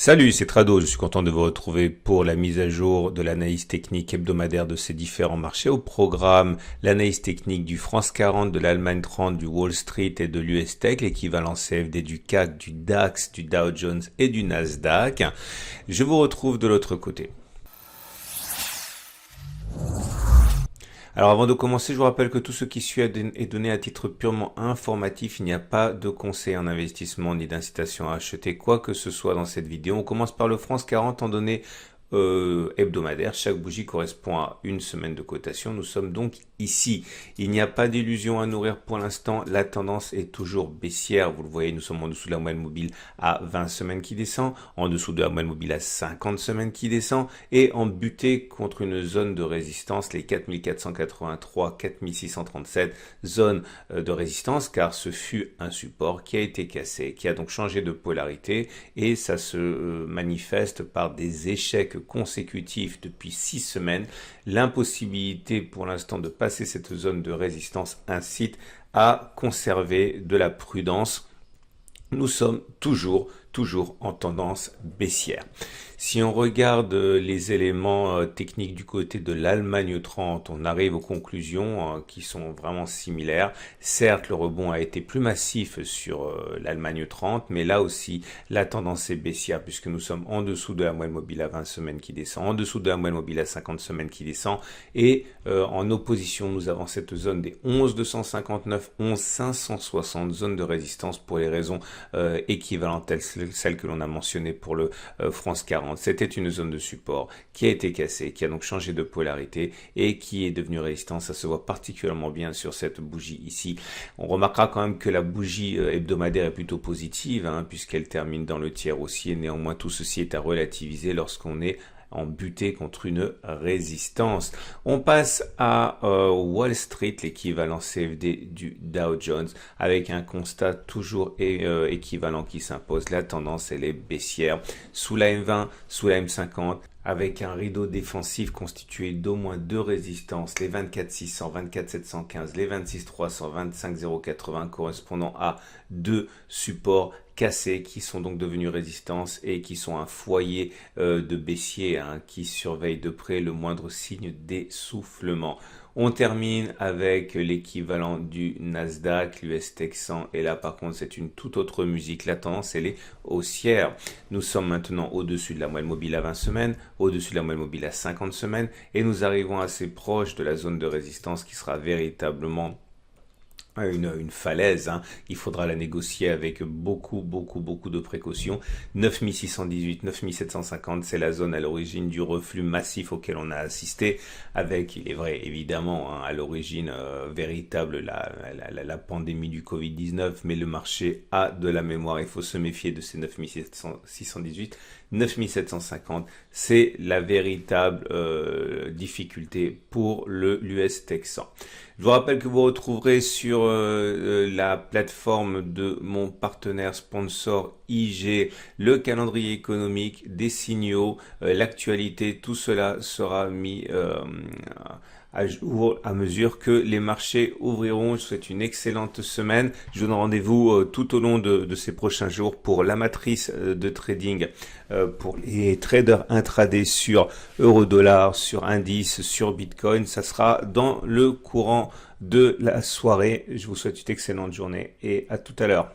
Salut, c'est Trado, je suis content de vous retrouver pour la mise à jour de l'analyse technique hebdomadaire de ces différents marchés. Au programme, l'analyse technique du France 40, de l'Allemagne 30, du Wall Street et de l'US Tech, l'équivalent CFD du CAC, du DAX, du Dow Jones et du Nasdaq. Je vous retrouve de l'autre côté. Alors avant de commencer, je vous rappelle que tout ce qui suit est donné à titre purement informatif. Il n'y a pas de conseil en investissement ni d'incitation à acheter quoi que ce soit dans cette vidéo. On commence par le France 40 en données hebdomadaire. Chaque bougie correspond à une semaine de cotation. Nous sommes donc ici. Il n'y a pas d'illusion à nourrir pour l'instant. La tendance est toujours baissière. Vous le voyez, nous sommes en dessous de la moyenne mobile à 20 semaines qui descend, en dessous de la moyenne mobile à 50 semaines qui descend et en butée contre une zone de résistance, les 4483, 4637 zones de résistance, car ce fut un support qui a été cassé, qui a donc changé de polarité et ça se manifeste par des échecs consécutifs depuis 6 semaines. L'impossibilité pour l'instant de passer cette zone de résistance incite à conserver de la prudence. Nous sommes toujours en tendance baissière. Si on regarde les éléments techniques du côté de l'Allemagne 30, on arrive aux conclusions qui sont vraiment similaires. Certes, le rebond a été plus massif sur l'Allemagne 30, mais là aussi, la tendance est baissière puisque nous sommes en dessous de la moyenne mobile à 20 semaines qui descend, en dessous de la moyenne mobile à 50 semaines qui descend, et en opposition, nous avons cette zone des 11 259, 11 560 zones de résistance pour les raisons équivalentes à celles que l'on a mentionnées pour le France 40. C'était une zone de support qui a été cassée, qui a donc changé de polarité et qui est devenue résistante. Ça se voit particulièrement bien sur cette bougie ici. On remarquera quand même que la bougie hebdomadaire est plutôt positive, puisqu'elle termine dans le tiers haussier. Néanmoins, tout ceci est à relativiser lorsqu'on est en butée contre une résistance. On passe à Wall Street, l'équivalent CFD du Dow Jones, avec un constat toujours équivalent qui s'impose. La tendance, elle est baissière. Sous la M20, sous la M50, avec un rideau défensif constitué d'au moins deux résistances, les 24 600, 24 715, les 26 300, 25 080, correspondant à deux supports cassés qui sont donc devenus résistances et qui sont un foyer de baissier qui surveille de près le moindre signe d'essoufflement. On termine avec l'équivalent du Nasdaq, l'US Tech 100, et là par contre c'est une toute autre musique. La tendance elle est haussière. Nous sommes maintenant au-dessus de la moyenne mobile à 20 semaines, au-dessus de la moyenne mobile à 50 semaines, et nous arrivons assez proche de la zone de résistance qui sera véritablement une falaise. Il faudra la négocier avec beaucoup de précautions. 9618, 9750, c'est la zone à l'origine du reflux massif auquel on a assisté, avec, il est vrai évidemment, à l'origine véritable la pandémie du Covid-19, mais le marché a de la mémoire. Il faut se méfier de ces 9618, 9750, c'est la véritable difficulté pour l'US Tech 100. Je vous rappelle que vous retrouverez sur la plateforme de mon partenaire sponsor IG le calendrier économique, des signaux, l'actualité, tout cela sera mis à jour à mesure que les marchés ouvriront. Je vous souhaite une excellente semaine. Je vous donne rendez-vous tout au long de ces prochains jours pour la matrice de trading pour les traders intraday sur euro-dollar, sur indice, sur Bitcoin. Ça sera dans le courant de la soirée. Je vous souhaite une excellente journée et à tout à l'heure.